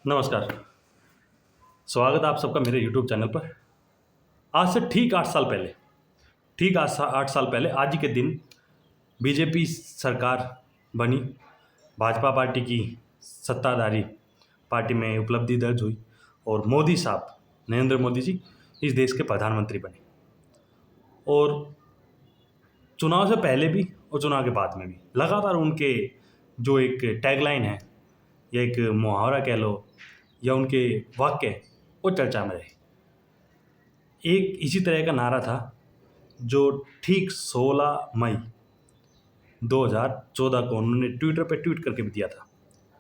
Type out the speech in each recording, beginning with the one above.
नमस्कार। स्वागत है आप सबका मेरे YouTube चैनल पर। आज से ठीक 8 साल पहले आज ही के दिन बीजेपी सरकार बनी। भाजपा पार्टी की सत्ताधारी पार्टी में उपलब्धि दर्ज हुई और मोदी साहब नरेंद्र मोदी जी इस देश के प्रधानमंत्री बने। और चुनाव से पहले भी और चुनाव के बाद में भी लगातार उनके जो एक टैगलाइन है या एक मुहावरा कह लो या उनके वाक्य वो चर्चा में रहे। एक इसी तरह का नारा था जो ठीक 16 मई 2014 को उन्होंने ट्विटर पे ट्वीट करके भी दिया था।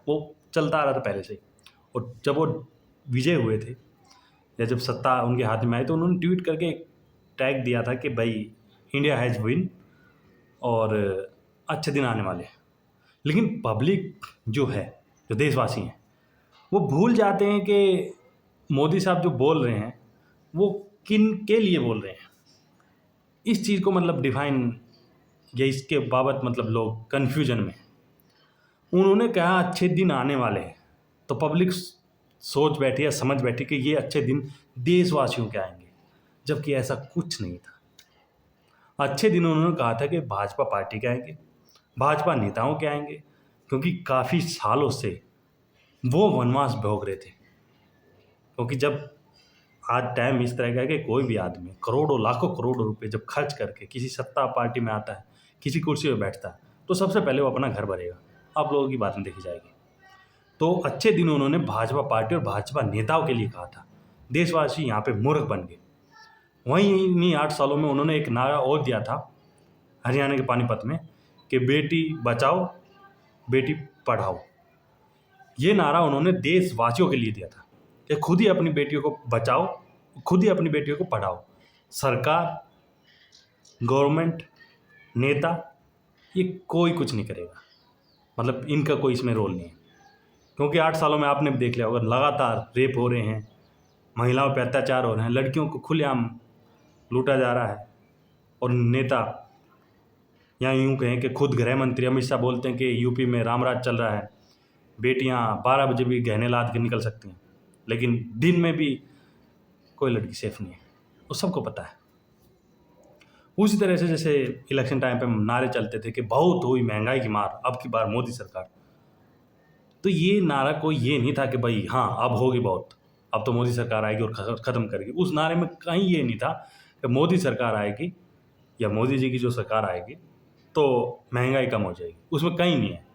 वो चलता आ रहा था पहले से ही। और जब वो विजय हुए थे या जब सत्ता उनके हाथ में आई तो उन्होंने ट्वीट करके एक टैग दिया था कि भाई इंडिया हैज़ विन और अच्छे दिन आने वाले हैं। लेकिन पब्लिक जो है, जो देशवासी हैं, वो भूल जाते हैं कि मोदी साहब जो बोल रहे हैं वो किन के लिए बोल रहे हैं। इस चीज़ को मतलब डिफाइन या इसके बाबत मतलब लोग कन्फ्यूजन में हैं। उन्होंने कहा अच्छे दिन आने वाले हैं तो पब्लिक सोच बैठी या समझ बैठी कि ये अच्छे दिन देशवासियों के आएंगे, जबकि ऐसा कुछ नहीं था। अच्छे दिन उन्होंने कहा था कि भाजपा पार्टी के आएंगे, भाजपा नेताओं के आएंगे, क्योंकि काफ़ी सालों से वो वनवास भोग रहे थे। क्योंकि जब आज टाइम इस तरह का है कि कोई भी आदमी करोड़ों लाखों करोड़ों रुपए जब खर्च करके किसी सत्ता पार्टी में आता है, किसी कुर्सी पर बैठता है, तो सबसे पहले वो अपना घर भरेगा। आप लोगों की बातें देखी जाएगी। तो अच्छे दिन उन्होंने भाजपा पार्टी और भाजपा नेताओं के लिए कहा था। देशवासी यहाँ पे मूर्ख बन गए। वहीं इन्हीं 8 सालों में उन्होंने एक नारा और दिया था हरियाणा के पानीपत में कि बेटी बचाओ बेटी पढ़ाओ। ये नारा उन्होंने देशवासियों के लिए दिया था कि खुद ही अपनी बेटियों को बचाओ, खुद ही अपनी बेटियों को पढ़ाओ। सरकार, गवर्नमेंट, नेता ये कोई कुछ नहीं करेगा, मतलब इनका कोई इसमें रोल नहीं है। क्योंकि 8 सालों में आपने भी देख लिया होगा, लगातार रेप हो रहे हैं, महिलाओं पर अत्याचार हो रहे हैं, लड़कियों को खुलेआम लूटा जा रहा है। और नेता या यूँ कहें कि खुद गृह मंत्री अमित शाह बोलते हैं कि यूपी में रामराज चल रहा है, बेटियां 12 बजे भी गहने लाद के निकल सकती हैं, लेकिन दिन में भी कोई लड़की सेफ नहीं है। वो सबको पता है। उसी तरह से जैसे इलेक्शन टाइम पे नारे चलते थे कि बहुत हुई महंगाई की मार, अब की बार मोदी सरकार। तो ये नारा कोई ये नहीं था कि भाई हाँ अब होगी बहुत, अब तो मोदी सरकार आएगी और ख़त्म करेगी। उस नारे में कहीं ये नहीं था कि मोदी सरकार आएगी या मोदी जी की जो सरकार आएगी तो महंगाई कम हो जाएगी। उसमें कहीं नहीं है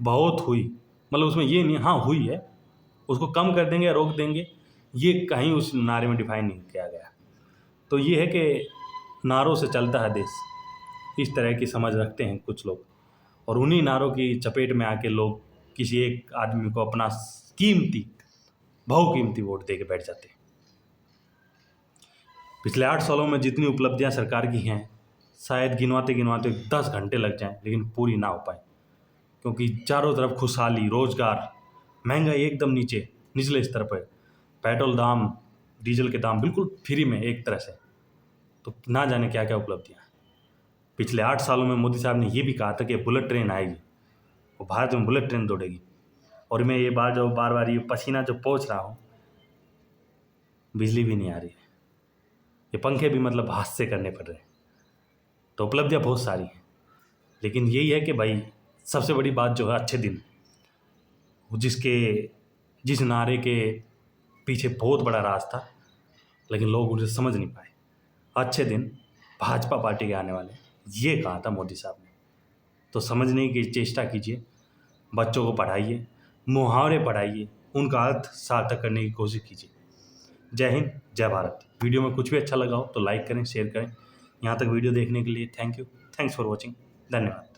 बहुत हुई, मतलब उसमें ये नहीं हाँ हुई है, उसको कम कर देंगे या रोक देंगे, ये कहीं उस नारे में डिफाइन नहीं किया गया। तो ये है कि नारों से चलता है देश, इस तरह की समझ रखते हैं कुछ लोग। और उन्हीं नारों की चपेट में आके लोग किसी एक आदमी को अपना कीमती बहुकीमती वोट दे के बैठ जाते हैं। पिछले 8 सालों में जितनी उपलब्धियां सरकार की हैं, शायद गिनवाते गिनवाते 10 घंटे लग जाएं, लेकिन पूरी ना हो पाए। क्योंकि चारों तरफ खुशहाली, रोजगार, महंगाई एकदम निचले स्तर पर, पेट्रोल दाम, डीजल के दाम बिल्कुल फ्री में एक तरह से। तो ना जाने क्या क्या उपलब्धियाँ। पिछले 8 सालों में मोदी साहब ने ये भी कहा था कि बुलेट ट्रेन आएगी, वो भारत में बुलेट ट्रेन दौड़ेगी। और मैं ये बात जो बार बार ये पसीना जो पोंछ रहा हूँ, बिजली भी नहीं आ रही है, ये पंखे भी मतलब हाथ से करने पड़ रहे हैं। तो उपलब्धियाँ बहुत सारी हैं, लेकिन यही है कि भाई सबसे बड़ी बात जो है अच्छे दिन, जिस नारे के पीछे बहुत बड़ा राज था, लेकिन लोग उसे समझ नहीं पाए। अच्छे दिन भाजपा पार्टी के आने वाले, ये कहा था मोदी साहब ने। तो समझने की चेष्टा कीजिए, बच्चों को पढ़ाइए, मुहावरे पढ़ाइए, उनका अर्थ सार्थक करने की कोशिश कीजिए। जय हिंद, जय भारत। वीडियो में कुछ भी अच्छा लगा हो तो लाइक करें, शेयर करें। यहाँ तक वीडियो देखने के लिए thank you. Thanks for watching. धन्यवाद।